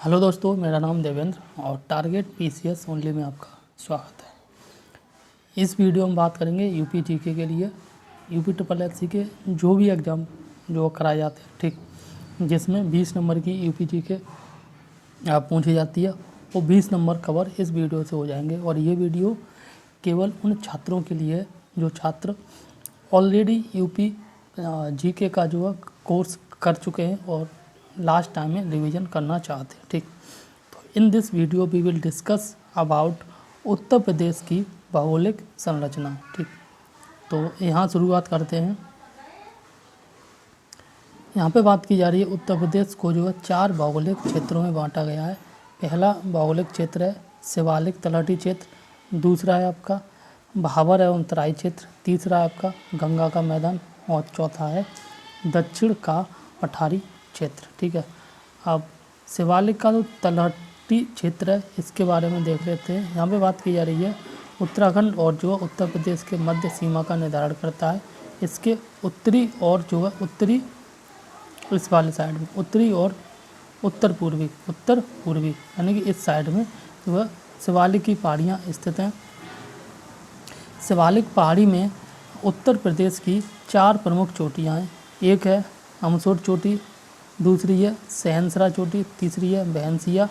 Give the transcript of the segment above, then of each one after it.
Hello दोस्तों, मेरा नाम देवेंद्र और टारगेट पीसीएस ओनली में आपका स्वागत है। इस वीडियो में बात करेंगे यूपी जीके के लिए यूपी ट्रिपल एससी के जो भी एग्ज़ाम जो कराए जाते हैं, ठीक, जिसमें 20 नंबर की यूपी जीके पूछी जाती है। वो 20 नंबर कवर इस वीडियो से हो जाएंगे और ये वीडियो केवल उन छात्रों के लिए है जो छात्र ऑलरेडी यूपी जीके का जो है कोर्स कर चुके हैं और लास्ट टाइम में रिवीजन करना चाहते हैं, ठीक। तो in this video we will discuss about Uttar Pradesh की भौगोलिक संरचना, ठीक। तो यहाँ शुरुआत करते हैं। यहाँ पे बात की जा रही है उत्तर प्रदेश को जो है 4 भौगोलिक क्षेत्रों में बांटा गया है। पहला भौगोलिक क्षेत्र है शिवालिक तलहटी क्षेत्र, दूसरा है आपका भाबर एवं तराई क्षेत्र, तीसरा है आपका गंगा का मैदान और चौथा है दक्षिण का पठारी क्षेत्र, ठीक है। अब शिवालिक का जो तलहटी क्षेत्र है इसके बारे में देख लेते हैं। यहाँ पे बात की जा रही है उत्तराखंड और जो है उत्तर प्रदेश के मध्य सीमा का निर्धारण करता है। इसके उत्तरी और जो है उत्तरी इस वाले साइड में उत्तरी और उत्तर पूर्वी यानी कि इस साइड में जो है शिवालिक की पहाड़ियाँ स्थित हैं। शिवालिक पहाड़ी में उत्तर प्रदेश की 4 प्रमुख चोटियाँ हैं। एक है अमसोर चोटी, दूसरी है सहनसरा चोटी, तीसरी है भैंसिया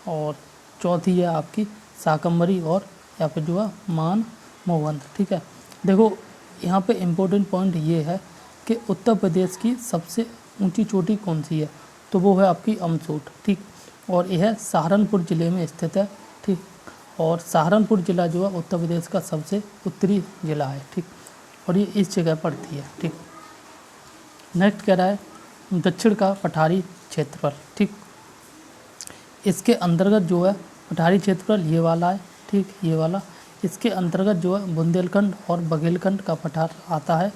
और चौथी है आपकी शाकंभरी और या फिर जो है मान मोहंद, ठीक है। देखो यहाँ पे इम्पोर्टेंट पॉइंट ये है कि उत्तर प्रदेश की सबसे ऊंची चोटी कौन सी है, तो वो है आपकी अमसोर, ठीक। और यह सहारनपुर ज़िले में स्थित है, ठीक। और सहारनपुर ज़िला जो है उत्तर प्रदेश का सबसे उत्तरी ज़िला है, ठीक। और ये इस जगह पड़ती है, ठीक। नेक्स्ट कह रहा है दक्षिण का पठारी क्षेत्रफल, ठीक। इसके अंतर्गत जो है पठारी क्षेत्रफल ये वाला है, ठीक, ये वाला। इसके अंतर्गत जो है बुंदेलखंड और बघेलखंड का पठार आता है।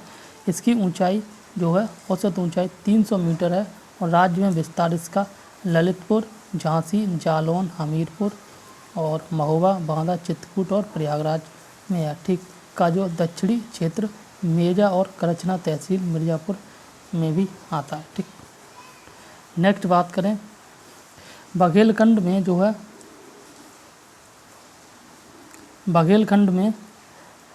इसकी ऊंचाई जो है औसत ऊंचाई 300 मीटर है और राज्य में विस्तार इसका ललितपुर, झांसी, जालौन, हमीरपुर और महोबा, बांदा, चित्रकूट और प्रयागराज में है, ठीक। का जो दक्षिणी क्षेत्र मेजा और करछना तहसील मिर्ज़ापुर में भी आता है, ठीक। नेक्स्ट बात करें बघेलखंड में जो है बघेलखंड में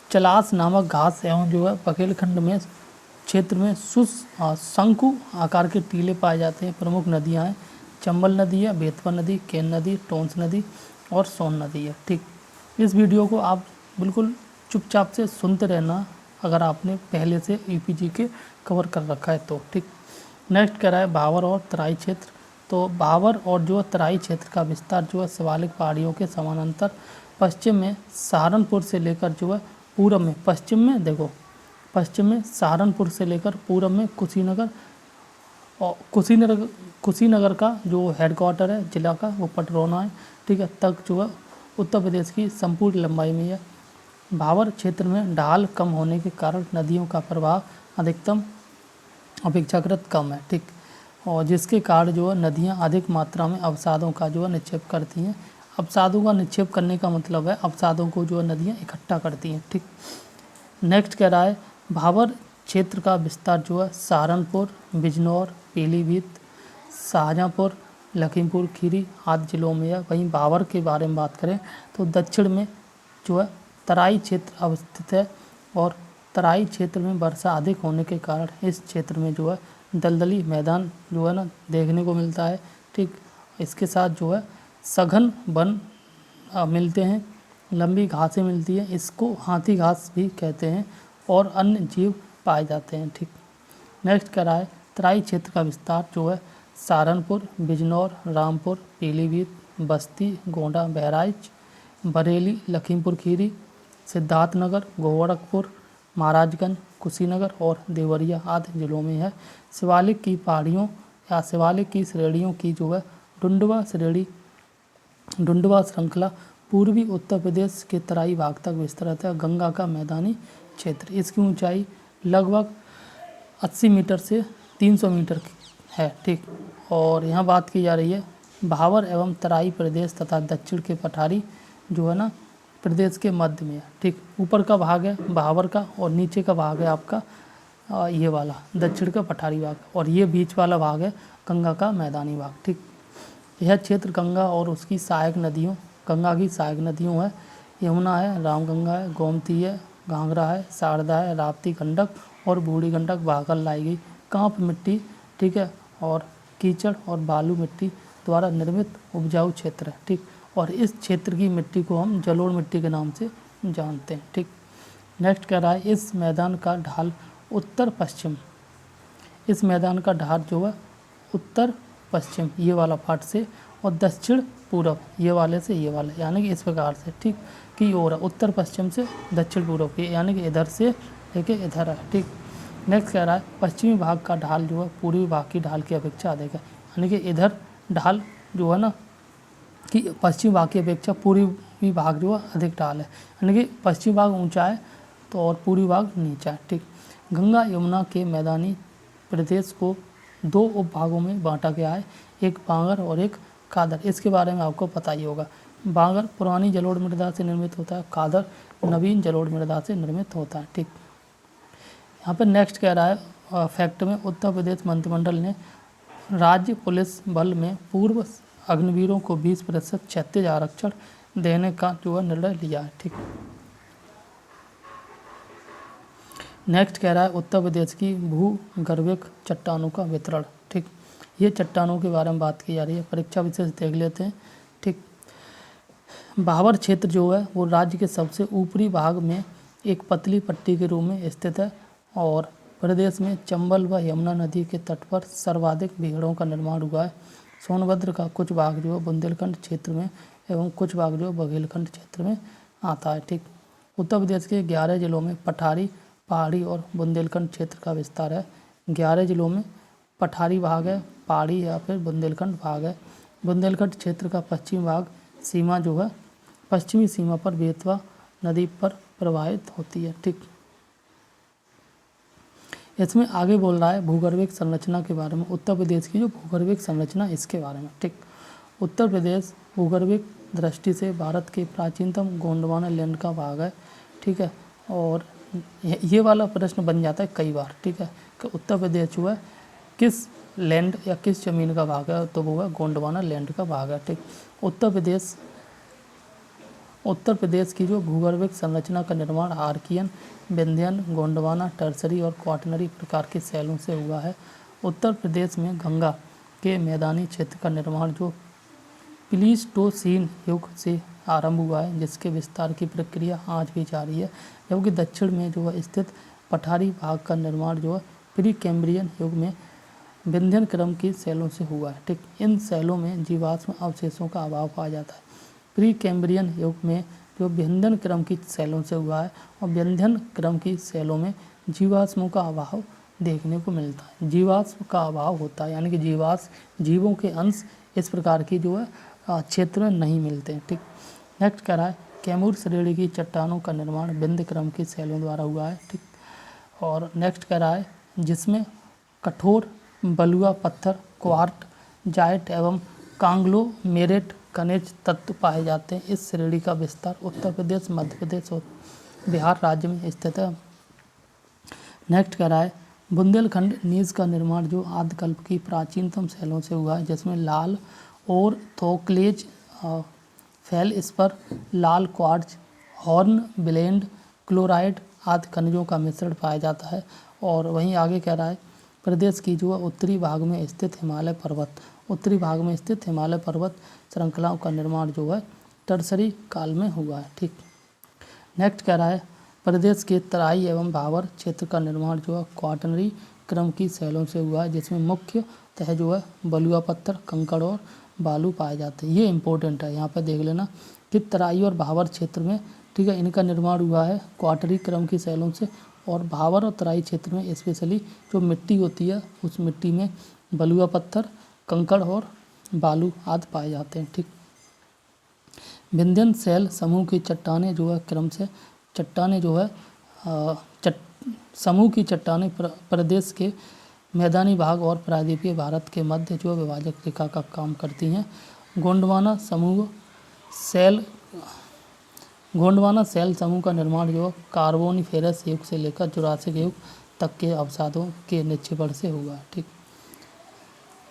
चलास नामक घास एवं जो है बघेलखंड में क्षेत्र में शंकु आकार के टीले पाए जाते हैं। प्रमुख नदियां हैं चंबल नदी है, बेतवा नदी, केन नदी, टोंस नदी और सोन नदी है, ठीक। इस वीडियो को आप बिल्कुल चुपचाप से सुनते रहना अगर आपने पहले से यूपीजी के कवर कर रखा है तो, ठीक। नेक्स्ट कह रहा है भाबर और तराई क्षेत्र। तो भाबर और जो तराई क्षेत्र का विस्तार जो है शिवालिक पहाड़ियों के समानांतर पश्चिम में सहारनपुर से लेकर जो है पूरब में पश्चिम में सहारनपुर से लेकर पूरब में कुशीनगर और कुशीनगर का जो हेडक्वार्टर है जिला का वो पटरौना है, ठीक है, तक जो है उत्तर प्रदेश की संपूर्ण लंबाई में है। भाबर क्षेत्र में ढाल कम होने के कारण नदियों का प्रवाह अधिकतम अपेक्षाकृत कम है, ठीक। और जिसके कारण जो है नदियाँ अधिक मात्रा में अवसादों का जो है निक्षेप करती हैं। अवसादों का निक्षेप करने का मतलब है अवसादों को जो है नदियाँ इकट्ठा करती हैं, ठीक। नेक्स्ट कह रहा है भाबर क्षेत्र का विस्तार जो है सहारनपुर, बिजनौर, पीलीभीत, शाहजहाँपुर, लखीमपुर खीरी आदि जिलों में है। वहीं भाबर के बारे में बात करें तो दक्षिण में जो है तराई क्षेत्र अवस्थित है और तराई क्षेत्र में वर्षा अधिक होने के कारण इस क्षेत्र में जो है दलदली मैदान जो है ना देखने को मिलता है, ठीक। इसके साथ जो है सघन वन मिलते हैं, लंबी घासें मिलती हैं, इसको हाथी घास भी कहते हैं और अन्य जीव पाए जाते हैं, ठीक। नेक्स्ट कह रहा है तराई क्षेत्र का विस्तार जो है सहारनपुर, बिजनौर, रामपुर, पीलीभीत, बस्ती, गोंडा, बहराइच, बरेली, लखीमपुर खीरी, सिद्धार्थनगर, गोरखपुर, महाराजगंज, कुशीनगर और देवरिया आदि जिलों में है। शिवालिक की पहाड़ियों या शिवालिक की श्रेणियों की जो है डुंडवा श्रृंखला पूर्वी उत्तर प्रदेश के तराई भाग तक विस्तृत है। गंगा का मैदानी क्षेत्र इसकी ऊंचाई लगभग 80 मीटर से 300 मीटर है, ठीक। और यहाँ बात की जा रही है भाबर एवं तराई प्रदेश तथा दक्षिण के पठारी जो है ना प्रदेश के मध्य में है, ठीक। ऊपर का भाग है भाबर का और नीचे का भाग है आपका ये वाला दक्षिण का पठारी भाग और ये बीच वाला भाग है गंगा का मैदानी भाग, ठीक। यह क्षेत्र गंगा और उसकी सहायक नदियों, गंगा की सहायक नदियों है, यमुना है, रामगंगा है, गोमती है, घाघरा है, शारदा है, राप्ती, गंडक और बूढ़ी गंडक बहाकर लाई गई कांप मिट्टी, ठीक है, और कीचड़ और बालू मिट्टी द्वारा निर्मित उपजाऊ क्षेत्र है, ठीक। और इस क्षेत्र की मिट्टी को हम जलोढ़ मिट्टी के नाम से जानते हैं, ठीक। नेक्स्ट कह रहा है इस मैदान का ढाल उत्तर पश्चिम, इस मैदान का ढाल जो है उत्तर पश्चिम ये वाला पार्ट से और दक्षिण पूर्व ये वाले से ये वाले, यानी कि इस प्रकार से, ठीक, की ओर है, उत्तर पश्चिम से दक्षिण पूर्व की, यानी कि इधर से लेके इधर है, ठीक। नेक्स्ट कह रहा है पश्चिमी भाग का ढाल जो है पूर्वी भाग की ढाल की अपेक्षा अधिक है, यानी कि इधर ढाल जो है ना कि पश्चिमी भाग की अपेक्षा पूर्वी भाग जो है अधिक ढाल है, यानी कि पश्चिमी भाग ऊंचा है तो और पूर्वी भाग नीचा है, ठीक। गंगा यमुना के मैदानी प्रदेश को दो उपभागों में बांटा गया है, एक बांगर और एक कादर। इसके बारे में आपको पता ही होगा, बांगर पुरानी जलोढ़ मृदा से निर्मित होता है, कादर नवीन जलोढ़ मृदा से निर्मित होता है, ठीक। यहाँ पर नेक्स्ट कह रहा है फैक्ट में उत्तर प्रदेश मंत्रिमंडल ने राज्य पुलिस बल में पूर्व अग्निवीरों को 20% क्षैतिज आरक्षण देने का जो है निर्णय लिया है, ठीक। नेक्स्ट कह रहा है उत्तर प्रदेश की भूगर्भिक चट्टानों का वितरण, ठीक। ये चट्टानों के बारे में बात की जा रही है, परीक्षा विशेष देख लेते हैं, ठीक। भाबर क्षेत्र जो है वो राज्य के सबसे ऊपरी भाग में एक पतली पट्टी के रूप में स्थित है और प्रदेश में चंबल व यमुना नदी के तट पर सर्वाधिक भीड़ों का निर्माण हुआ है। सोनभद्र का कुछ भाग जो है बुंदेलखंड क्षेत्र में एवं कुछ भाग जो है बघेलखंड क्षेत्र में आता है, ठीक। उत्तर प्रदेश के 11 जिलों में पठारी, पहाड़ी और बुंदेलखंड क्षेत्र का विस्तार है। 11 जिलों में पठारी भाग है, पहाड़ी या फिर बुंदेलखंड भाग है। बुंदेलखंड क्षेत्र का पश्चिमी भाग सीमा जो है पश्चिमी सीमा पर बेतवा नदी पर प्रवाहित होती है, ठीक। इसमें आगे बोल रहा है भूगर्भिक संरचना के बारे में, उत्तर प्रदेश की जो भूगर्भिक संरचना इसके बारे में, ठीक। उत्तर प्रदेश भूगर्भिक दृष्टि से भारत के प्राचीनतम गोंडवाना लैंड का भाग है, ठीक है। और ये वाला प्रश्न बन जाता है कई बार, ठीक है, कि उत्तर प्रदेश जो है किस लैंड या किस जमीन का भाग है, तो वो है गोंडवाना लैंड का भाग है, ठीक। उत्तर प्रदेश की जो भूगर्भिक संरचना का निर्माण आर्कियन, विंध्यन, गोंडवाना, टर्सरी और क्वाटरनरी प्रकार के शैलों से हुआ है। उत्तर प्रदेश में गंगा के मैदानी क्षेत्र का निर्माण जो प्लीस्टोसीन युग से आरंभ हुआ है, जिसके विस्तार की प्रक्रिया आज भी जारी है, जबकि दक्षिण में जो है स्थित पठारी भाग का निर्माण जो है प्री कैम्ब्रियन युग में विंध्यन क्रम की शैलों से हुआ है, ठीक। इन शैलों में जीवाश्म अवशेषों का अभाव पाया जाता है। प्री कैम्ब्रियन युग में जो विंध्यन क्रम की शैलों से हुआ है और विंध्यन क्रम की शैलों में जीवाश्मों का अभाव देखने को मिलता है। जीवाश्म का अभाव होता है, यानी कि जीवों के अंश इस प्रकार की जो है क्षेत्र में नहीं मिलते हैं, ठीक। नेक्स्ट कह रहा है कैमूर श्रेणी की चट्टानों का निर्माण विंध्य क्रम की शैलों द्वारा हुआ है, ठीक। और नेक्स्ट कह रहा है जिसमें कठोर बलुआ पत्थर, क्वार्ट, जाइट एवं कांग्लोमेरेट खनिज तत्व पाए जाते हैं। इस श्रेणी का विस्तार उत्तर प्रदेश, मध्य प्रदेश और बिहार राज्य में स्थित है। नेक्स्ट कह रहा है बुंदेलखंड नीज का निर्माण जो आदिकल्प की प्राचीनतम शैलों से हुआ है, जिसमें लाल और थोक्लेज फेल इस पर लाल क्वार्ट्ज, हॉर्न ब्लेंड, क्लोराइड आदि खनिजों का मिश्रण पाया जाता है। और वहीं आगे कह रहा है प्रदेश की जो उत्तरी भाग में स्थित हिमालय पर्वत श्रृंखलाओं का निर्माण जो है टर्सरी काल में हुआ है, ठीक। नेक्स्ट कह रहा है प्रदेश के तराई एवं भावर क्षेत्र का निर्माण जो है क्वाटरनरी क्रम की शैलों से हुआ है, जिसमें मुख्यतः जो है बलुआ पत्थर, कंकड़ और बालू पाए जाते हैं। ये इंपॉर्टेंट है, यहाँ पर देख लेना कि तराई और भावर क्षेत्र में, ठीक है, इनका निर्माण हुआ है क्वाटरनरी क्रम की शैलों से। और भावर और तराई क्षेत्र में स्पेशली जो मिट्टी होती है उस मिट्टी में बलुआ पत्थर, कंकड़ और बालू आदि पाए जाते हैं, ठीक। विंध्यन शैल समूह की चट्टानें जो है समूह की चट्टानें प्रदेश के मैदानी भाग और प्रायद्वीपीय भारत के मध्य जो विभाजक रेखा का काम करती हैं। गोंडवाना शैल समूह का निर्माण जो कार्बोनिफेरस युग से लेकर जुरासिक युग तक के अवसादों के निक्षेपण से हुआ है, ठीक।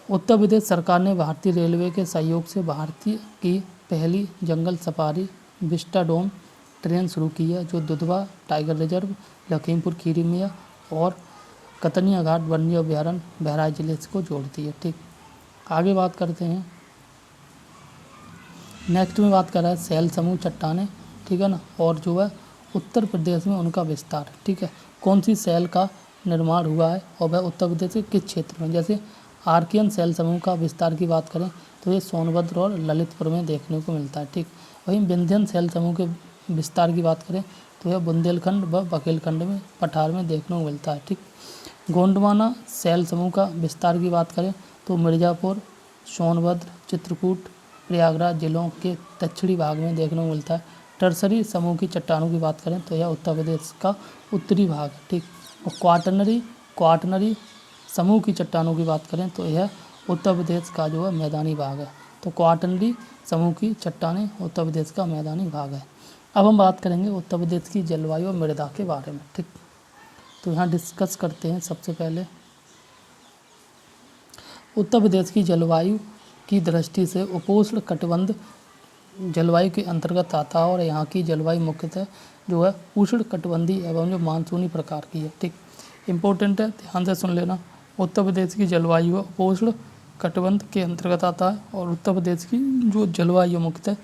उत्तर प्रदेश सरकार ने भारतीय रेलवे के सहयोग से भारतीय की पहली जंगल सफारी विस्टाडोम ट्रेन शुरू की है, जो दुधवा टाइगर रिजर्व, लखीमपुर खीरी में और कतनिया घाट वन्य अभ्यारण्य बहराइच जिले को जोड़ती है। ठीक, आगे बात करते हैं। नेक्स्ट में बात कर रहा है सैल समूह चट्टानें, ठीक है ना, और जो है उत्तर प्रदेश में उनका विस्तार। ठीक है, कौन सी सैल का निर्माण हुआ है और वह उत्तर प्रदेश के किस क्षेत्र में। जैसे आर्कियन सैल समूह का विस्तार की बात करें तो ये सोनभद्र और ललितपुर में देखने को मिलता है। ठीक, वहीं विंध्यन सैल समूह के विस्तार की बात करें तो यह बुंदेलखंड व बघेलखंड में पठार में देखने को मिलता है। ठीक, गोंडवाना सैल समूह का विस्तार की बात करें तो मिर्ज़ापुर, सोनभद्र, चित्रकूट, प्रयागराज जिलों के दक्षिणी भाग में देखने को मिलता है। टर्सरी समूह की चट्टानों की बात करें तो यह उत्तर प्रदेश का उत्तरी भाग है। ठीक, और क्वाटनरी समूह की चट्टानों की बात करें तो यह उत्तर प्रदेश का जो है मैदानी भाग है। तो क्वाटनरी समूह की चट्टानें उत्तर प्रदेश का मैदानी भाग है। अब हम बात करेंगे उत्तर प्रदेश की जलवायु और मृदा के बारे में। ठीक, तो यहाँ डिस्कस करते हैं। सबसे पहले उत्तर प्रदेश की जलवायु की दृष्टि से उपोष्ण कटिबंध जलवायु के अंतर्गत आता है और यहाँ की जलवायु मुख्यतः जो है उष्ण कटिबंधीय एवं जो मानसूनी प्रकार की है। ठीक, इम्पोर्टेंट है, ध्यान से सुन लेना। उत्तर प्रदेश की जलवायु उपोष्ण कटिबंध के अंतर्गत आता है और उत्तर प्रदेश की जो जलवायु मुख्यतः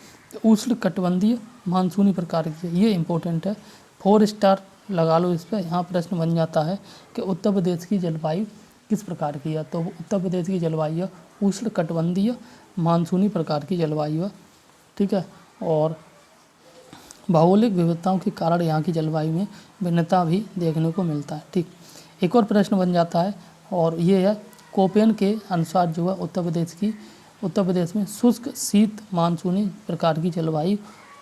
उष्ण कटिबंधीय मानसूनी प्रकार की है। ये इम्पोर्टेंट है, 4 स्टार लगा लो इस पर। यहाँ प्रश्न बन जाता है कि उत्तर प्रदेश की जलवायु किस प्रकार की है, तो उत्तर प्रदेश की जलवायु उष्ण कटिबंधीय मानसूनी प्रकार की जलवायु है। ठीक है, और भौगोलिक विविधताओं के कारण यहाँ की जलवायु में भिन्नता भी देखने को मिलता है। ठीक, एक और प्रश्न बन जाता है और ये है कोपेन के अनुसार जो है उत्तर प्रदेश में शुष्क शीत मानसूनी प्रकार की जलवायु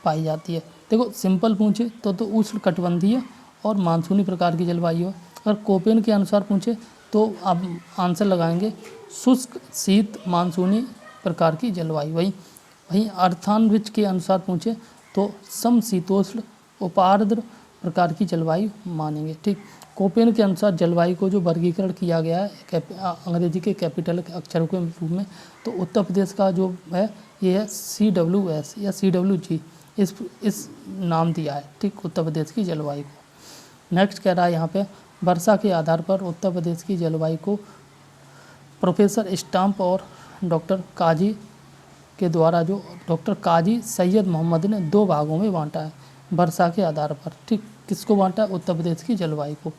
पाई जाती है। देखो सिंपल पूछे तो उष्ण कटिबंधीय और मानसूनी प्रकार की जलवायु है। अगर कोपेन के अनुसार पूछे तो आप आंसर लगाएंगे शुष्क शीत मानसूनी प्रकार की जलवायु। वहीं अर्थान्विच के अनुसार पूछे तो समशीतोष्ण उपार्द्र प्रकार की जलवायु मानेंगे। ठीक, कोपेन के अनुसार जलवायु को जो वर्गीकरण किया गया है अंग्रेजी के कैपिटल अक्षरों के रूप में, तो उत्तर प्रदेश का जो है ये है CWS या CWG, इस नाम दिया है। ठीक, उत्तर प्रदेश की जलवायु को। नेक्स्ट कह रहा है यहाँ पे वर्षा के आधार पर उत्तर प्रदेश की जलवायु को प्रोफेसर स्टाम्प और डॉक्टर काजी के द्वारा जो डॉक्टर काजी सैयद मोहम्मद ने 2 भागों में बांटा है वर्षा के आधार पर। ठीक, किसको बांटा है? उत्तर प्रदेश की जलवायु को।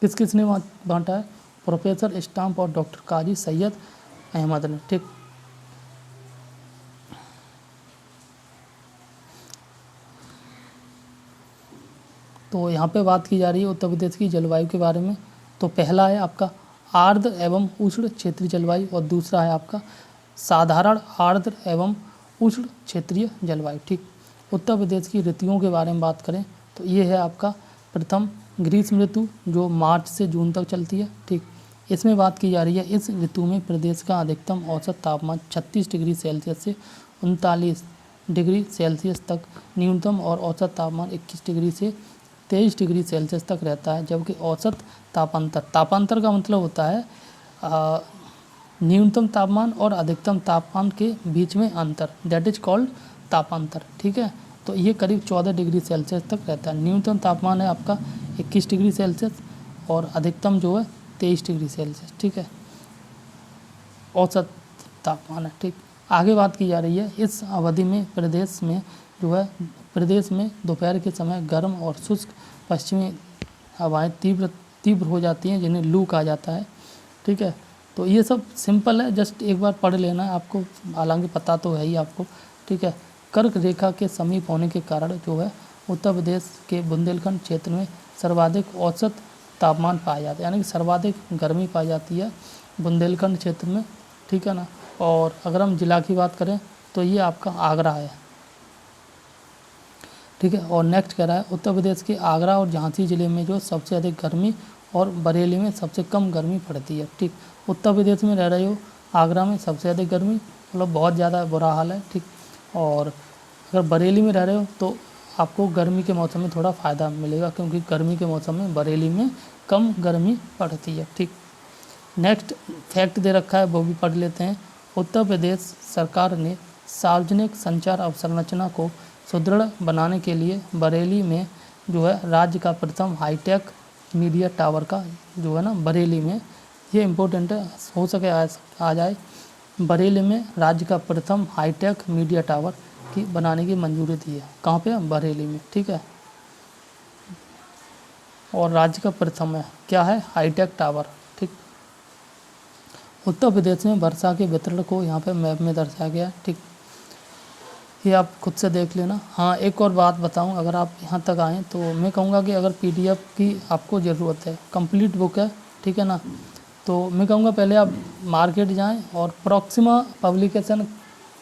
किसने बांटा है? प्रोफेसर स्टाम्प और डॉक्टर काजी सैयद अहमद ने। ठीक, तो यहाँ पे बात की जा रही है उत्तर प्रदेश की जलवायु के बारे में। तो पहला है आपका आर्द्र एवं उष्ण क्षेत्रीय जलवायु और दूसरा है आपका साधारण आर्द्र एवं उष्ण क्षेत्रीय जलवायु। ठीक, उत्तर प्रदेश की ऋतुओं के बारे में बात करें तो ये है आपका प्रथम ग्रीष्म ऋतु जो मार्च से जून तक चलती है। ठीक, इसमें बात की जा रही है इस ऋतु में प्रदेश का अधिकतम औसत तापमान 36 डिग्री सेल्सियस से 39 डिग्री सेल्सियस तक, न्यूनतम और औसत तापमान 21 डिग्री से 23 डिग्री सेल्सियस तक रहता है। जबकि औसत तापांतर का मतलब होता है न्यूनतम तापमान और अधिकतम तापमान के बीच में अंतर, दैट इज कॉल्ड तापांतर। ठीक है, तो ये करीब 14 डिग्री सेल्सियस तक रहता है। न्यूनतम तापमान है आपका 21 डिग्री सेल्सियस और अधिकतम जो है 23 डिग्री सेल्सियस। ठीक है, औसत तापमान है। ठीक, आगे बात की जा रही है इस अवधि में प्रदेश में दोपहर के समय गर्म और शुष्क पश्चिमी हवाएं तीव्र हो जाती हैं, जिन्हें लू कहा जाता है। ठीक है, तो ये सब सिंपल है, जस्ट एक बार पढ़ लेना है आपको, हालांकि पता तो है ही आपको। ठीक है, कर्क रेखा के समीप होने के कारण जो है उत्तर प्रदेश के बुंदेलखंड क्षेत्र में सर्वाधिक औसत तापमान पाया जाता है, यानी कि सर्वाधिक गर्मी पाई जाती है बुंदेलखंड क्षेत्र में। ठीक है ना, और अगर हम जिला की बात करें तो ये आपका आगरा है। ठीक है, और नेक्स्ट कह रहा है उत्तर प्रदेश के आगरा और झांसी जिले में जो सबसे अधिक गर्मी और बरेली में सबसे कम गर्मी पड़ती है। ठीक, उत्तर प्रदेश में रह रहे हो, आगरा में सबसे अधिक गर्मी, मतलब बहुत ज़्यादा बुरा हाल है। ठीक, और अगर बरेली में रह रहे हो तो आपको गर्मी के मौसम में थोड़ा फ़ायदा मिलेगा, क्योंकि गर्मी के मौसम में बरेली में कम गर्मी पड़ती है। ठीक, नेक्स्ट फैक्ट दे रखा है, वो भी पढ़ लेते हैं। उत्तर प्रदेश सरकार ने सार्वजनिक संचार अवसंरचना को सुदृढ़ बनाने के लिए बरेली में जो है राज्य का प्रथम हाईटेक मीडिया टावर का जो है ना बरेली में, ये इम्पोर्टेंट है, हो सके आ जाए, बरेली में राज्य का प्रथम हाईटेक मीडिया टावर की बनाने की मंजूरी दी है। कहाँ पे? बरेली में, ठीक है। और राज्य का प्रथम है, क्या है? हाईटेक टावर, ठीक। उत्तर प्रदेश में वर्षा के वितरण को यहाँ पे मैप में दर्शाया गया है, ठीक। ये आप खुद से देख लेना। हाँ, एक और बात बताऊँ, अगर आप यहाँ तक आएँ तो मैं कहूँगा कि अगर PDF की आपको ज़रूरत है, कंप्लीट बुक है, ठीक है ना, तो मैं कहूँगा पहले आप मार्केट जाएं और प्रॉक्सिमा पब्लिकेशन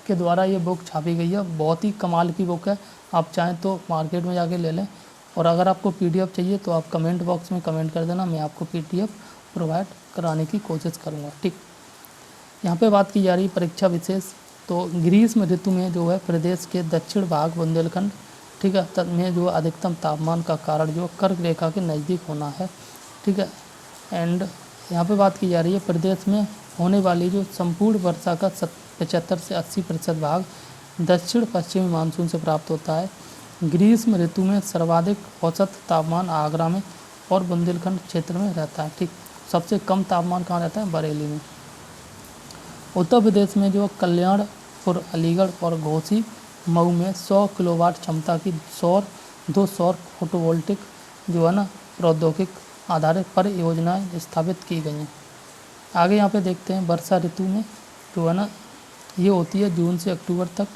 के द्वारा ये बुक छापी गई है, बहुत ही कमाल की बुक है। आप चाहें तो मार्केट में जाके ले लें, और अगर आपको PDF चाहिए तो आप कमेंट बॉक्स में कमेंट कर देना, मैं आपको PDF प्रोवाइड कराने की कोशिश करूँगा, ठीक। यहाँ पे बात की जा रही है परीक्षा विशेष, तो ग्रीष्म ऋतु में जो है प्रदेश के दक्षिण भाग बुंदेलखंड, ठीक है, तब में जो अधिकतम तापमान का कारण जो कर्क रेखा के नज़दीक होना है, ठीक है। एंड यहाँ पे बात की जा रही है प्रदेश में होने वाली जो संपूर्ण वर्षा का 75 से 80% भाग दक्षिण पश्चिमी मानसून से प्राप्त होता है। ग्रीष्म ऋतु में सर्वाधिक औसत तापमान आगरा में और बुंदेलखंड क्षेत्र में रहता है, ठीक। सबसे कम तापमान कहाँ रहता है? बरेली में। उत्तर प्रदेश में जो कल्याणपुर, अलीगढ़ और घोसी मऊ में 100 किलोवाट क्षमता की दो सौर फोटोवोल्टिक जो है ना प्रौद्योगिक आधारित परियोजनाएं स्थापित की गई हैं। आगे यहाँ पे देखते हैं वर्षा ऋतु में जो है ना ये होती है जून से अक्टूबर तक,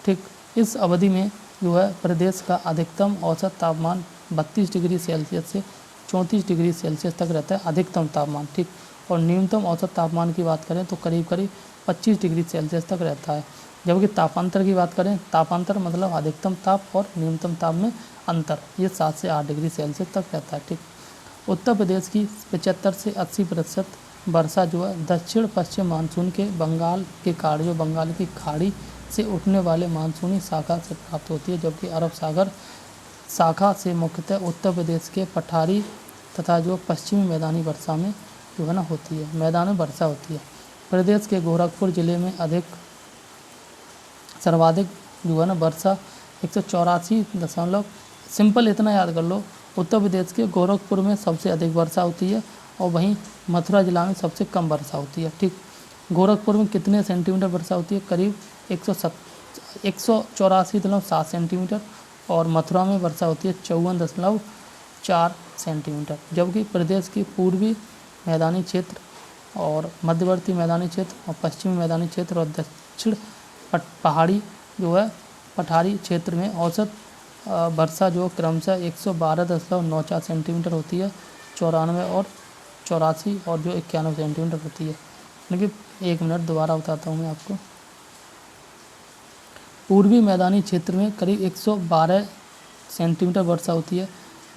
ठीक। इस अवधि में जो है प्रदेश का अधिकतम औसत तापमान 32 डिग्री सेल्सियस से 34 डिग्री सेल्सियस तक रहता है, अधिकतम तापमान, ठीक। और न्यूनतम औसत तापमान की बात करें तो करीब करीब 25 डिग्री सेल्सियस तक रहता है। जबकि तापांतर की बात करें, तापांतर मतलब अधिकतम ताप और न्यूनतम ताप में अंतर, ये 7 से 8 डिग्री सेल्सियस तक रहता है, ठीक। उत्तर प्रदेश की 75 से 80% वर्षा जो है दक्षिण पश्चिम मानसून के बंगाल की खाड़ी से उठने वाले मानसूनी शाखा से प्राप्त होती है, जबकि अरब सागर शाखा से मुख्यतः उत्तर प्रदेश के पठारी तथा जो पश्चिमी मैदानी वर्षा में जो है ना होती है, मैदान में वर्षा होती है। प्रदेश के गोरखपुर जिले में सर्वाधिक जो है ना वर्षा 184 सिंपल इतना याद कर लो, उत्तर प्रदेश के गोरखपुर में सबसे अधिक वर्षा होती है और वहीं मथुरा जिला में सबसे कम वर्षा होती है, ठीक। गोरखपुर में कितने सेंटीमीटर वर्षा होती है? करीब 184.7 सेंटीमीटर, और मथुरा में वर्षा होती है 54.4 सेंटीमीटर। जबकि प्रदेश के पूर्वी मैदानी क्षेत्र और मध्यवर्ती मैदानी क्षेत्र और पश्चिमी मैदानी क्षेत्र और दक्षिण पहाड़ी जो है पठारी क्षेत्र में औसत वर्षा जो क्रमशः 112.94 सेंटीमीटर होती है, 94 और 84 और जो 91 सेंटीमीटर होती है। लेकिन एक मिनट दोबारा बताता हूँ मैं आपको। पूर्वी मैदानी क्षेत्र में करीब 112 सेंटीमीटर वर्षा होती है,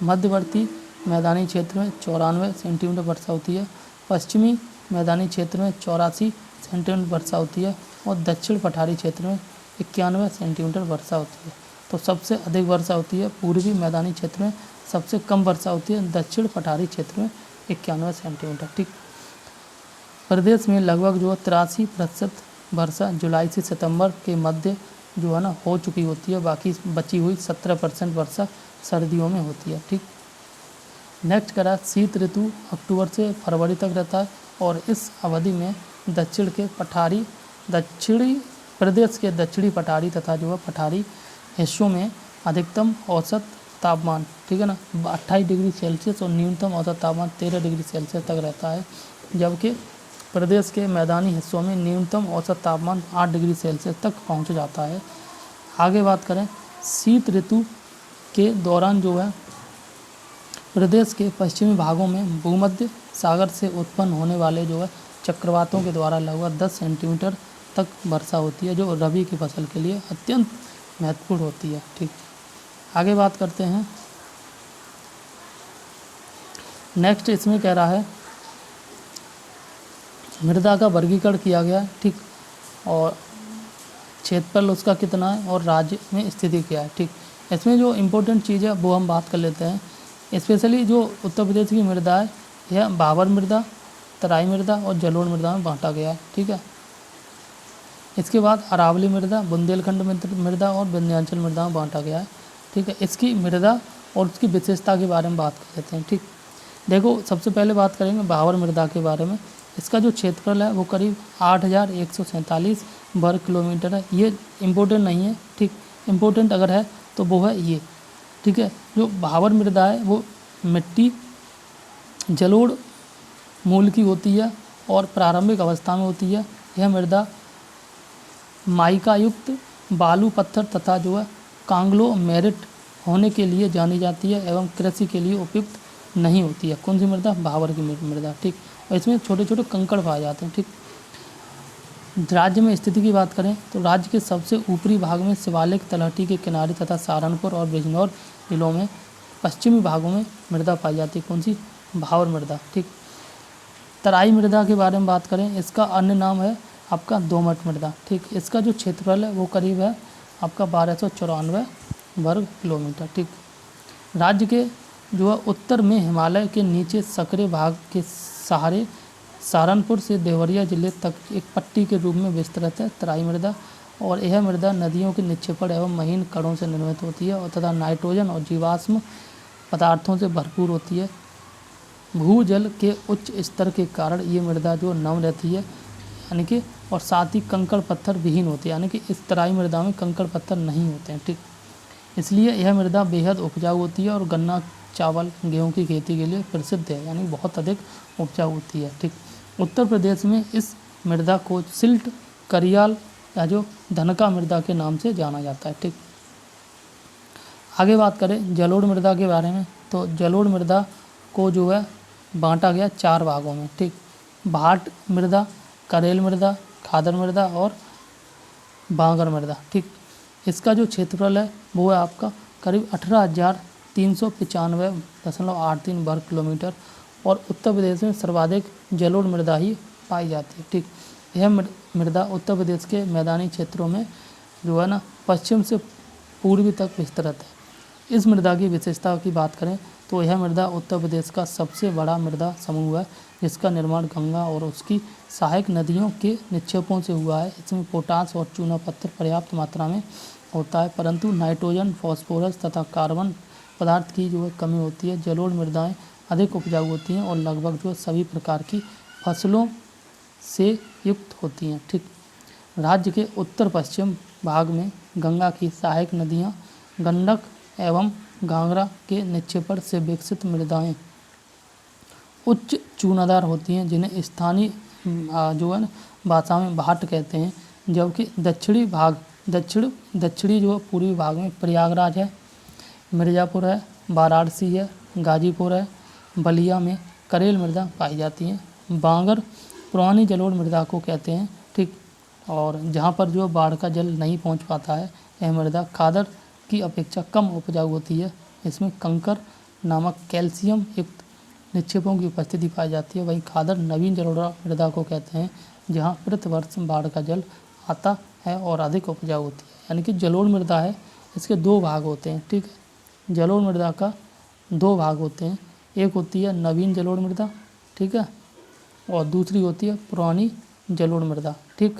मध्यवर्ती मैदानी क्षेत्र में 94 सेंटीमीटर वर्षा होती है, पश्चिमी मैदानी क्षेत्र में 84 सेंटीमीटर वर्षा होती है और दक्षिण पठारी क्षेत्र में 91 सेंटीमीटर वर्षा होती है। तो सबसे अधिक वर्षा होती है पूर्वी मैदानी क्षेत्र में, सबसे कम वर्षा होती है दक्षिण पठारी क्षेत्र में 91 सेंटीमीटर, ठीक। प्रदेश में लगभग जो 83% वर्षा जुलाई से सितंबर के मध्य जो है ना हो चुकी होती है, बाकी बची हुई 17% वर्षा सर्दियों में होती है, ठीक। नेक्स्ट करा शीत ऋतु अक्टूबर से फरवरी तक रहता है और इस अवधि में प्रदेश के दक्षिणी पठारी तथा जो है पठारी हिस्सों में अधिकतम औसत तापमान, ठीक है ना, 28 डिग्री सेल्सियस और न्यूनतम औसत तापमान 13 डिग्री सेल्सियस तक रहता है। जबकि प्रदेश के मैदानी हिस्सों में न्यूनतम औसत तापमान 8 डिग्री सेल्सियस तक पहुंच जाता है। आगे बात करें शीत ऋतु के दौरान जो है प्रदेश के पश्चिमी भागों में भूमध्य सागर से उत्पन्न होने वाले जो है चक्रवातों के द्वारा लगभग 10 सेंटीमीटर तक वर्षा होती है, जो रबी की फसल के लिए अत्यंत महत्वपूर्ण होती है, ठीक। आगे बात करते हैं। नेक्स्ट इसमें कह रहा है मृदा का वर्गीकरण किया गया है, ठीक, और क्षेत्रफल उसका कितना है और राज्य में स्थिति क्या है, ठीक। इसमें जो इम्पोर्टेंट चीज़ है वो हम बात कर लेते हैं। स्पेशली जो उत्तर प्रदेश की मृदा है यह भाबर मृदा तराई मृदा और जलोढ़ मृदा में बांटा गया है। ठीक है, इसके बाद अरावली मृदा, बुंदेलखंड मृदा और विंध्याचल मृदा में बांटा गया है। ठीक है, इसकी मृदा और उसकी विशेषता के बारे में बात कर लेते हैं। ठीक, देखो सबसे पहले बात करेंगे भावर मृदा के बारे में। इसका जो क्षेत्रफल है वो करीब 8,147 वर्ग किलोमीटर है। ये इम्पोर्टेंट नहीं है। ठीक, इम्पोर्टेंट अगर है तो वो है ये। ठीक है, जो भावर मृदा है वो मिट्टी जलोढ़ मूल की होती है और प्रारंभिक अवस्था में होती है। यह मृदा माइका युक्त बालू पत्थर तथा जो है कांग्लोमेरेट होने के लिए जानी जाती है एवं कृषि के लिए उपयुक्त नहीं होती है। कौन सी मृदा? भावर की मृदा। ठीक, और इसमें छोटे छोटे कंकड़ पाए जाते हैं। ठीक, राज्य में स्थिति की बात करें तो राज्य के सबसे ऊपरी भाग में शिवालिक तलहटी के किनारे तथा सहारनपुर और बिजनौर जिलों में पश्चिमी भागों में मृदा पाई जाती है। कौन सी? भावर मृदा। ठीक, तराई मृदा के बारे में बात करें, इसका अन्य नाम है आपका दोमट मृदा। ठीक, इसका जो क्षेत्रफल है वो करीब है आपका 1294 वर्ग किलोमीटर। ठीक, राज्य के जो है उत्तर में हिमालय के नीचे सकरे भाग के सहारे सहारनपुर से देवरिया जिले तक एक पट्टी के रूप में विस्तृत है तराई मृदा, और यह मृदा नदियों के निक्षेपण एवं महीन कणों से निर्मित होती है और तथा नाइट्रोजन और जीवाश्म पदार्थों से भरपूर होती है। भूजल के उच्च स्तर के कारण ये मृदा जो नम रहती है, यानी कि, और साथ ही कंकड़ पत्थर विहीन होते हैं, यानी कि इस तराई मृदा में कंकड़ पत्थर नहीं होते हैं। ठीक, इसलिए यह मृदा बेहद उपजाऊ होती है और गन्ना, चावल, गेहूं की खेती के लिए प्रसिद्ध है, यानी बहुत अधिक उपजाऊ होती है। ठीक, उत्तर प्रदेश में इस मृदा को सिल्ट, करियाल या जो धनका मृदा के नाम से जाना जाता है। ठीक, आगे बात करें जलोढ़ मृदा के बारे में, तो जलोढ़ मृदा को जो है बांटा गया 4 भागों में। ठीक, भाट मृदा, करेल मृदा, खादर मृदा और बांगर मृदा। ठीक, इसका जो क्षेत्रफल है वो है आपका करीब 18,395.83 वर्ग किलोमीटर, और उत्तर प्रदेश में सर्वाधिक जलोढ़ मृदा ही पाई जाती है। ठीक, यह मृदा उत्तर प्रदेश के मैदानी क्षेत्रों में जो है ना पश्चिम से पूर्वी तक विस्तृत है। इस मृदा की विशेषता की बात करें तो यह मृदा उत्तर प्रदेश का सबसे बड़ा मृदा समूह है, जिसका निर्माण गंगा और उसकी सहायक नदियों के निक्षेपों से हुआ है। इसमें पोटास और चूना पत्थर पर्याप्त मात्रा में होता है, परंतु नाइट्रोजन, फास्फोरस तथा कार्बन पदार्थ की जो है कमी होती है। जलोढ़ मृदाएं अधिक उपजाऊ होती हैं और लगभग जो सभी प्रकार की फसलों से युक्त होती हैं। ठीक, राज्य के उत्तर पश्चिम भाग में गंगा की सहायक नदियाँ, गंडक एवं घाघरा के निक्षेपण से विकसित मृदाएं उच्च चूनादार होती हैं, जिन्हें स्थानीय जो है भाषा में भाट कहते हैं। जबकि दक्षिणी जो पूर्वी भाग में प्रयागराज है, मिर्ज़ापुर है, वाराणसी है, गाजीपुर है, बलिया में करेल मृदा पाई जाती हैं। बांगर पुरानी जलोढ़ मृदा को कहते हैं। ठीक, और जहाँ पर जो बाढ़ का जल नहीं पहुँच पाता है, यह मृदा खादर की अपेक्षा कम उपजाऊ होती है। इसमें कंकर नामक कैल्शियम युक्त निक्षेपों की उपस्थिति पाई जाती है। वहीं खादर नवीन जलोढ़ मृदा को कहते हैं, जहाँ प्रतिवर्ष बाढ़ का जल आता है और अधिक उपजाऊ होती है। यानी कि जलोढ़ मृदा है, इसके 2 भाग होते हैं। ठीक है, जलोढ़ मृदा का 2 भाग होते हैं, एक होती है नवीन जलोढ़ मृदा, ठीक है, और दूसरी होती है पुरानी जलोढ़ मृदा। ठीक,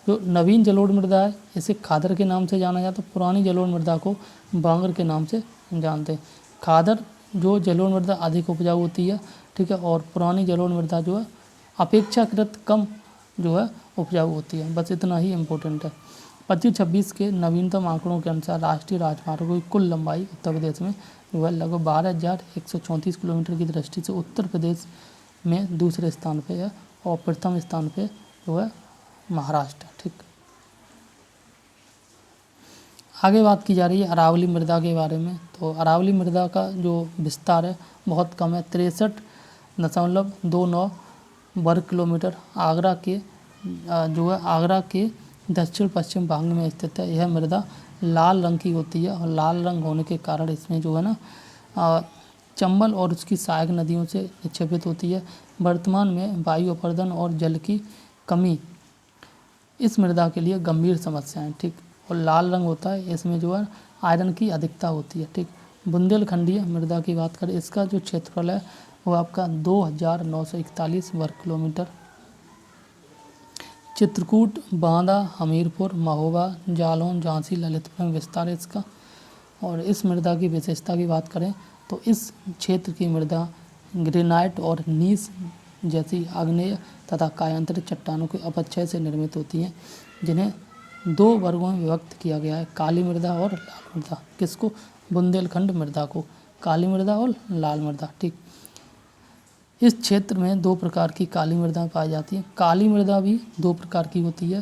जो नवीन जलोढ़ मृदा है इसे खादर के नाम से जाना जाता है, पुरानी जलोढ़ मृदा को बांगर के नाम से जानते हैं। खादर जो जलोढ़ मृदा अधिक उपजाऊ होती है, ठीक है, और पुरानी जलोढ़ मृदा जो है अपेक्षाकृत कम जो है उपजाऊ होती है। बस इतना ही इम्पोर्टेंट है। 25-26 के नवीनतम आंकड़ों के अनुसार राष्ट्रीय राजमार्गों की कुल लंबाई उत्तर प्रदेश में जो है लगभग 12,134 किलोमीटर की दृष्टि से उत्तर प्रदेश में दूसरे स्थान पे है और प्रथम स्थान पे जो है महाराष्ट्र। ठीक, आगे बात की जा रही है अरावली मृदा के बारे में। तो अरावली मृदा का जो विस्तार है बहुत कम है, 63.29 वर्ग किलोमीटर आगरा के जो है आगरा के दक्षिण पश्चिम भाग में स्थित है। यह मृदा लाल रंग की होती है और लाल रंग होने के कारण इसमें जो है ना चंबल और उसकी सहायक नदियों से निक्षेपित होती है। वर्तमान में वायु अपर्दन और जल की कमी इस मृदा के लिए गंभीर समस्या है। ठीक, और लाल रंग होता है, इसमें जो है आयरन की अधिकता होती है। ठीक, बुंदेलखंडीय मृदा की बात करें, इसका जो क्षेत्रफल है वो आपका 2941 वर्ग किलोमीटर। चित्रकूट, बांदा, हमीरपुर, महोबा, जालौन, झांसी, ललितपुर में विस्तार है इसका। और इस मृदा की विशेषता की बात करें तो इस क्षेत्र की मृदा ग्रेनाइट और नीस जैसी आग्नेय तथा कायांतरित चट्टानों के अपक्षय से निर्मित होती हैं, जिन्हें 2 वर्गों में विभक्त किया गया है, काली मृदा और लाल मृदा। किसको? बुंदेलखंड मृदा को, काली मृदा और लाल मृदा। ठीक, इस क्षेत्र में 2 प्रकार की काली मृदा पाई जाती है। काली मृदा भी 2 प्रकार की होती है।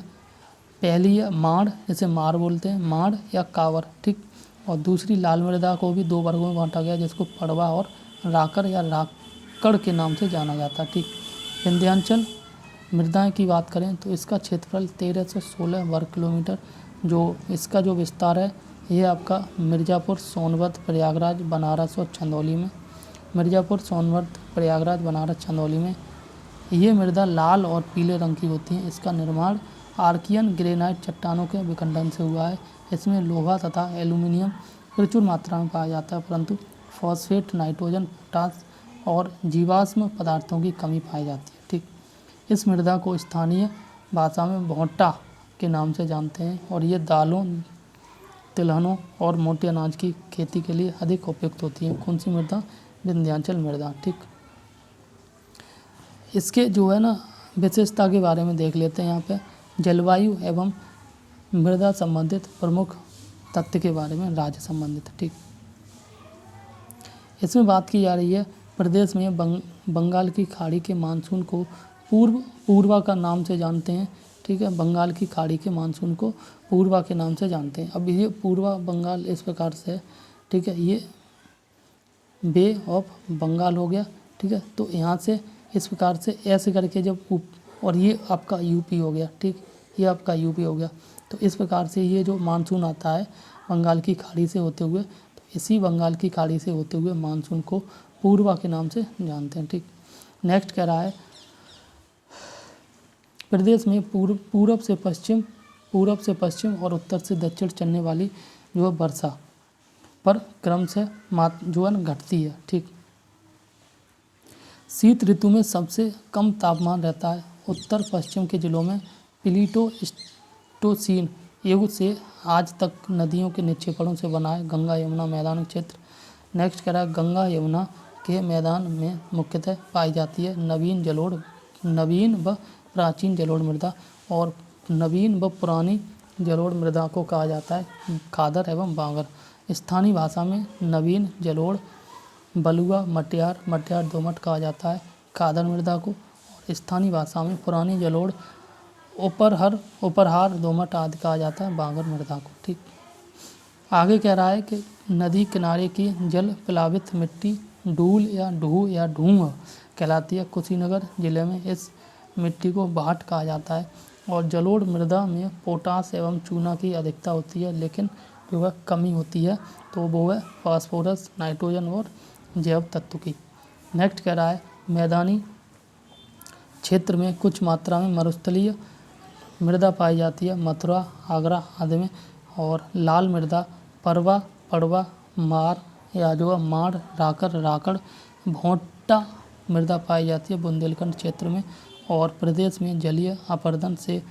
पहली है माड़, जिसे मार बोलते हैं, माड़ या कावर। ठीक, और दूसरी लाल मृदा को भी 2 वर्गों में बांटा गया, जिसको पड़वा और राकर या राकड़ के नाम से जाना जाता है। ठीक, विंध्याचल मृदाएं की बात करें तो इसका क्षेत्रफल 1316 वर्ग किलोमीटर। जो इसका जो विस्तार है ये आपका मिर्ज़ापुर, सोनभद्र, प्रयागराज, बनारस और चंदौली में। मिर्ज़ापुर, सोनभद्र, प्रयागराज, बनारस, चंदौली में ये मृदा लाल और पीले रंग की होती हैं। इसका निर्माण आर्कियन ग्रेनाइट चट्टानों के विखंडन से हुआ है। इसमें लोहा तथा एल्यूमीनियम प्रचुर मात्रा में पाया जाता है, परंतु फॉस्फेट, नाइट्रोजन, पोटास और जीवाश्म पदार्थों की कमी पाई जाती है। ठीक, इस मृदा को स्थानीय भाषा में भोंटा के नाम से जानते हैं और ये दालों, तिलहनों और मोटे अनाज की खेती के लिए अधिक उपयुक्त होती है। कौन सी मृदा? विंध्याचल मृदा। ठीक, इसके जो है ना विशेषता के बारे में देख लेते हैं। यहाँ पे जलवायु एवं मृदा संबंधित प्रमुख तथ्य के बारे में राज्य संबंधित। ठीक, इसमें बात की जा रही है प्रदेश में बंगाल की खाड़ी के मानसून को पूर्वा का नाम से जानते हैं। ठीक है, बंगाल की खाड़ी के मानसून को पूर्वा के नाम से जानते हैं। अब ये पूर्वा बंगाल इस प्रकार से है। ठीक है, ये बे ऑफ बंगाल हो गया। ठीक है, तो यहाँ से इस प्रकार से ऐसे करके जब और ये आपका यूपी हो गया। ठीक, ये आपका यूपी हो गया। तो इस प्रकार से ये जो मानसून आता है बंगाल की खाड़ी से होते हुए, तो इसी बंगाल की खाड़ी से होते हुए मानसून को पूर्वा के नाम से जानते हैं। ठीक, नेक्स्ट कह रहा है प्रदेश में पूरब से पश्चिम और उत्तर से दक्षिण चलने वाली जो है वर्षा पर क्रम से जो है घटती है। ठीक, शीत ऋतु में सबसे कम तापमान रहता है। उत्तर पश्चिम के जिलों में प्लीटोसीन युग से आज तक नदियों के निक्षेपणों से बना है। गंगा यमुना मैदान क्षेत्र। नेक्स्ट कह रहा है गंगा यमुना के मैदान में मुख्यतः पाई जाती है नवीन व प्राचीन जलोढ़ मृदा, और नवीन व पुरानी जलोढ़ मृदा को कहा जाता है खादर एवं बांगर। स्थानीय भाषा में नवीन जलोढ़ बलुआ, मटियार दोमट कहा जाता है खादर मृदा को, और स्थानीय भाषा में पुरानी जलोढ़ उपरहार दोमट आदि कहा जाता है बांगर मृदा को। ठीक, आगे कह रहा है कि नदी किनारे की जल प्लावित मिट्टी डूल या ढूह या ढूंग कहलाती है। कुशीनगर जिले में इस मिट्टी को भाट कहा जाता है। और जलोढ़ मृदा में पोटास एवं चूना की अधिकता होती है, लेकिन जो है कमी होती है, तो वो है फास्फोरस, नाइट्रोजन और जैव तत्व की। नेक्स्ट कह रहा है मैदानी क्षेत्र में कुछ मात्रा में मरुस्थलीय मृदा पाई जाती है, मथुरा, आगरा आदि में। और लाल मृदा परवा, पड़वा, मार या जो है माड़, राकड़, भोंटा मृदा पाई जाती है बुंदेलखंड क्षेत्र में। और प्रदेश में जलीय अपरदन से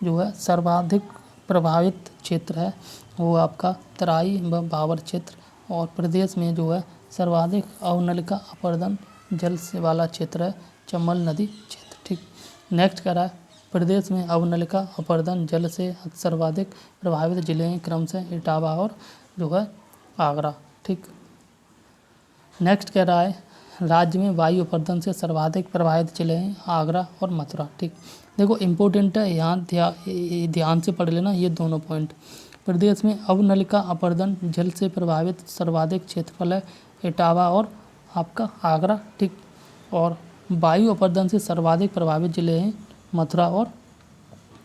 जो है सर्वाधिक प्रभावित क्षेत्र है वो आपका तराई व भावर क्षेत्र। और प्रदेश में जो है सर्वाधिक अवनलिका अपरदन जल से वाला क्षेत्र है चंबल नदी क्षेत्र। ठीक, नेक्स्ट कह रहा है प्रदेश में अवनलिका अपरदन जल से सर्वाधिक प्रभावित जिले हैं क्रमशः इटावा और जो है आगरा। ठीक, नेक्स्ट कह रहा है राज्य में वायु अपरदन से सर्वाधिक प्रभावित जिले हैं आगरा और मथुरा। ठीक, देखो इम्पोर्टेंट है, यहाँ ध्यान से पढ़ लेना ये दोनों पॉइंट। प्रदेश में अवनलिका अपरदन जल से प्रभावित सर्वाधिक क्षेत्रफल है इटावा और आपका आगरा। ठीक, और वायु अपरदन से सर्वाधिक प्रभावित जिले हैं मथुरा और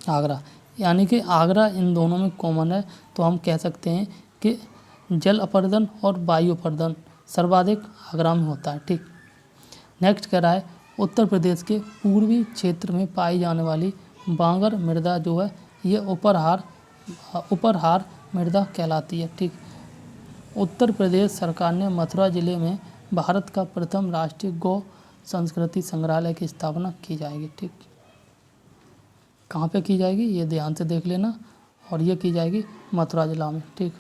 आगरा, यानी कि आगरा इन दोनों में कॉमन है। तो हम कह सकते हैं कि जल अपरदन और वायु अपरदन सर्वाधिक आगरा में होता है। ठीक, नेक्स्ट कह रहा है उत्तर प्रदेश के पूर्वी क्षेत्र में पाई जाने वाली बांगर मृदा जो है ये उपरहार मृदा कहलाती है। ठीक, उत्तर प्रदेश सरकार ने मथुरा जिले में भारत का प्रथम राष्ट्रीय गौ संस्कृति संग्रहालय की स्थापना की जाएगी। ठीक, कहाँ पे की जाएगी ये ध्यान से देख लेना, और ये की जाएगी मथुरा जिला में। ठीक।